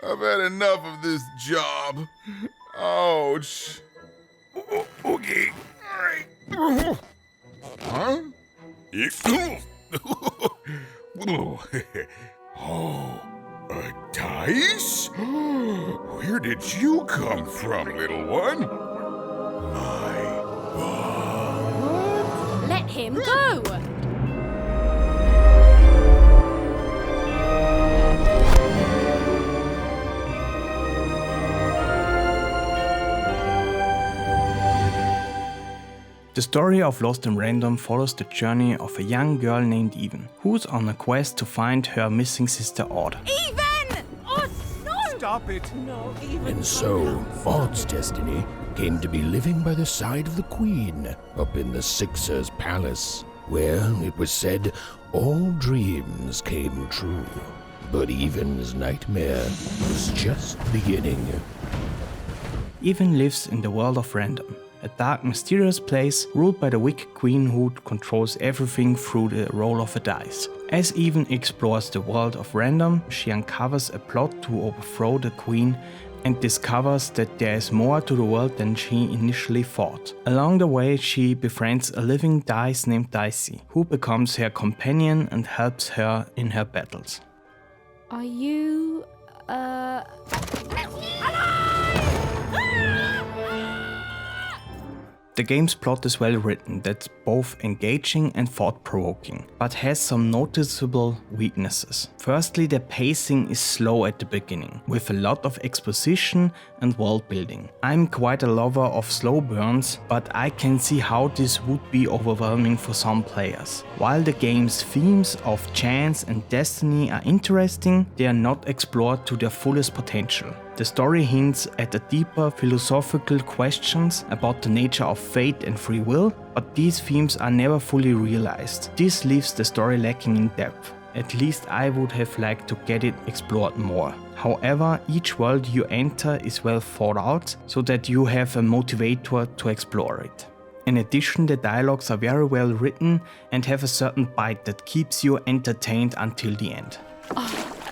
I've had enough of this job. Ouch. Okay. All right. Huh? Oh, a dice? Where did you come from, little one? My God. Let him go! The story of Lost in Random follows the journey of a young girl named Even, who's on a quest to find her missing sister Aud. Even! Oh, no! Stop it! No, Even. And so, Aud's destiny came to be living by the side of the Queen up in the Sixer's palace, where, it was said, all dreams came true. But Even's nightmare was just beginning. Even lives in the world of Random, a dark, mysterious place ruled by the wicked queen who controls everything through the roll of a dice. As Even explores the world of Random, she uncovers a plot to overthrow the queen and discovers that there is more to the world than she initially thought. Along the way, she befriends a living dice named Dicey, who becomes her companion and helps her in her battles. Are you, The game's plot is well written, that's both engaging and thought-provoking, but has some noticeable weaknesses. Firstly, the pacing is slow at the beginning, with a lot of exposition and world building. I'm quite a lover of slow burns, but I can see how this would be overwhelming for some players. While the game's themes of chance and destiny are interesting, they are not explored to their fullest potential. The story hints at the deeper philosophical questions about the nature of fate and free will, but these themes are never fully realized. This leaves the story lacking in depth. At least I would have liked to get it explored more. However, each world you enter is well thought out, so that you have a motivator to explore it. In addition, the dialogues are very well written and have a certain bite that keeps you entertained until the end. Oh,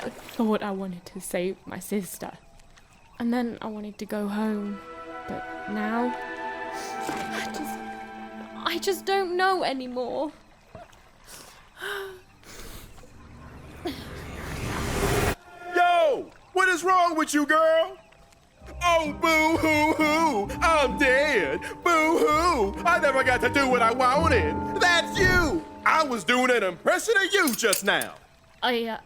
I thought I wanted to save my sister. And then I wanted to go home. But now, I just don't know anymore. Yo! What is wrong with you, girl? Oh, boo-hoo-hoo! I'm dead! Boo-hoo! I never got to do what I wanted! That's you! I was doing an impression of you just now! I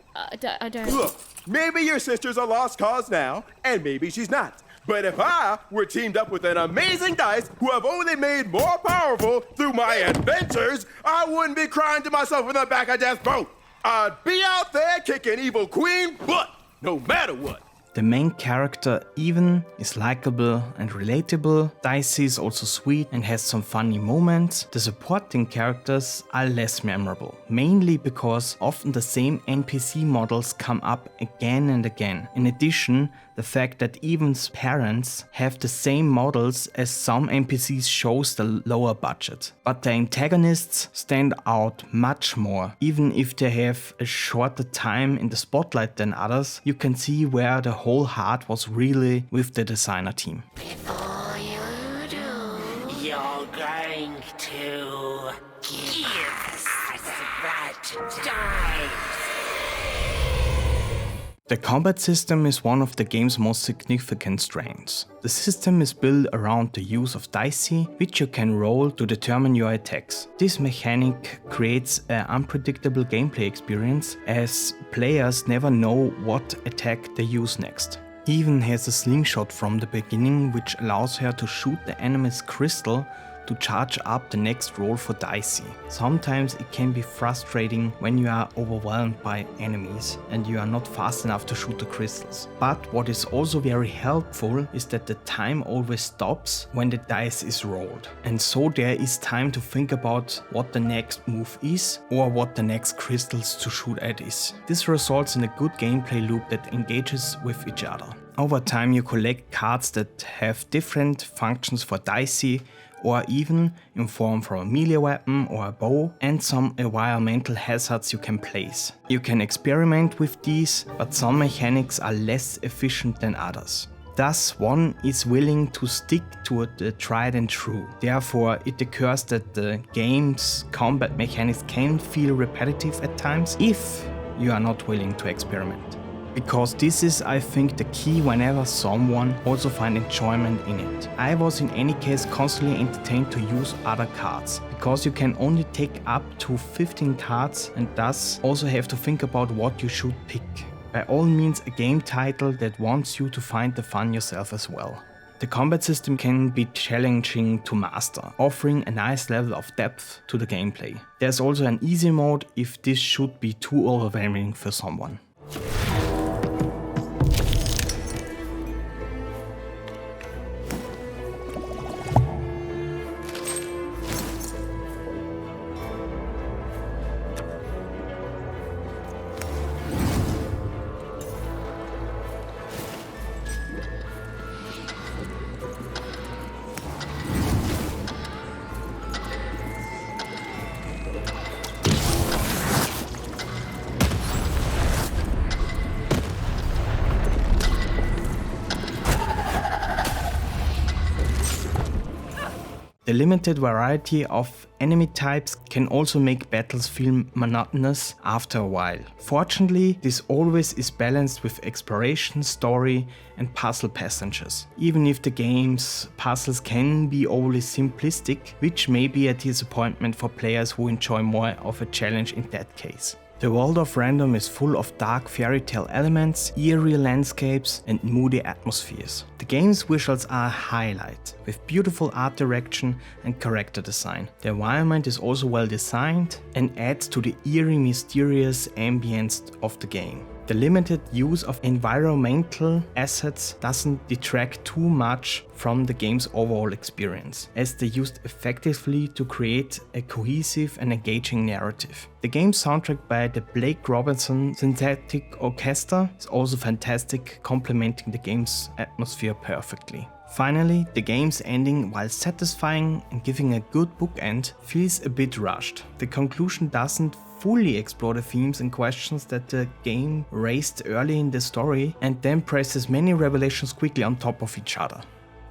don't... Look, maybe your sister's a lost cause now, and maybe she's not. But if I were teamed up with an amazing dice who have only made more powerful through my adventures, I wouldn't be crying to myself in the back of death's boat. I'd be out there kicking evil queen butt, no matter what. The main character, Even, is likable and relatable. Dicey is also sweet and has some funny moments. The supporting characters are less memorable, mainly because often the same NPC models come up again and again. In addition, the fact that Even's parents have the same models as some NPCs shows the lower budget. But the antagonists stand out much more. Even if they have a shorter time in the spotlight than others, you can see where the whole heart was really with the designer team. Before you do, you're going to give us that dice. The combat system is one of the game's most significant strengths. The system is built around the use of dicey, which you can roll to determine your attacks. This mechanic creates an unpredictable gameplay experience, as players never know what attack they use next. Even has a slingshot from the beginning, which allows her to shoot the enemy's crystal to charge up the next roll for dicey. Sometimes it can be frustrating when you are overwhelmed by enemies and you are not fast enough to shoot the crystals. But what is also very helpful is that the time always stops when the dice is rolled. And so there is time to think about what the next move is or what the next crystals to shoot at is. This results in a good gameplay loop that engages with each other. Over time you collect cards that have different functions for dicey or even in form from a melee weapon or a bow, and some environmental hazards you can place. You can experiment with these, but some mechanics are less efficient than others. Thus, one is willing to stick to the tried and true. Therefore, it occurs that the game's combat mechanics can feel repetitive at times if you are not willing to experiment. Because this is, I think, the key whenever someone also finds enjoyment in it. I was in any case constantly entertained to use other cards, because you can only take up to 15 cards and thus also have to think about what you should pick. By all means, a game title that wants you to find the fun yourself as well. The combat system can be challenging to master, offering a nice level of depth to the gameplay. There's also an easy mode if this should be too overwhelming for someone. The limited variety of enemy types can also make battles feel monotonous after a while. Fortunately, this always is balanced with exploration, story and puzzle passages, even if the game's puzzles can be overly simplistic, which may be a disappointment for players who enjoy more of a challenge in that case. The world of Random is full of dark fairy tale elements, eerie landscapes and moody atmospheres. The game's visuals are a highlight, with beautiful art direction and character design. The environment is also well designed and adds to the eerie, mysterious ambience of the game. The limited use of environmental assets doesn't detract too much from the game's overall experience, as they're used effectively to create a cohesive and engaging narrative. The game's soundtrack by the Blake Robinson Synthetic Orchestra is also fantastic, complementing the game's atmosphere perfectly. Finally, the game's ending, while satisfying and giving a good bookend, feels a bit rushed. The conclusion doesn't fully explore the themes and questions that the game raised early in the story and then presses many revelations quickly on top of each other.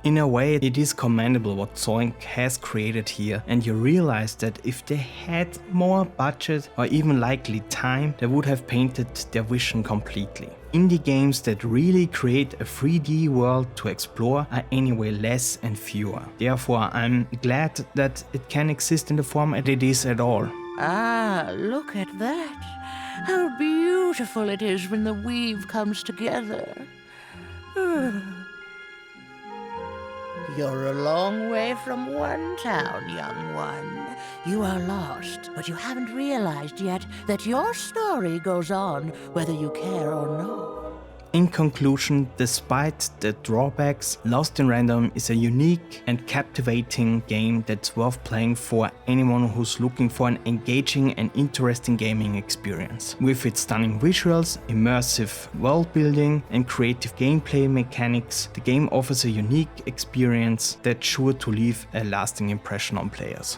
In a way, it is commendable what Zoink has created here, and you realize that if they had more budget or even likely time, they would have painted their vision completely. Indie games that really create a 3D world to explore are anyway less and fewer. Therefore, I'm glad that it can exist in the format it is at all. Ah, look at that. How beautiful it is when the weave comes together. You're a long way from one town, young one. You are lost, but you haven't realized yet that your story goes on whether you care or not. In conclusion, despite the drawbacks, Lost in Random is a unique and captivating game that's worth playing for anyone who's looking for an engaging and interesting gaming experience. With its stunning visuals, immersive world building and creative gameplay mechanics, the game offers a unique experience that's sure to leave a lasting impression on players.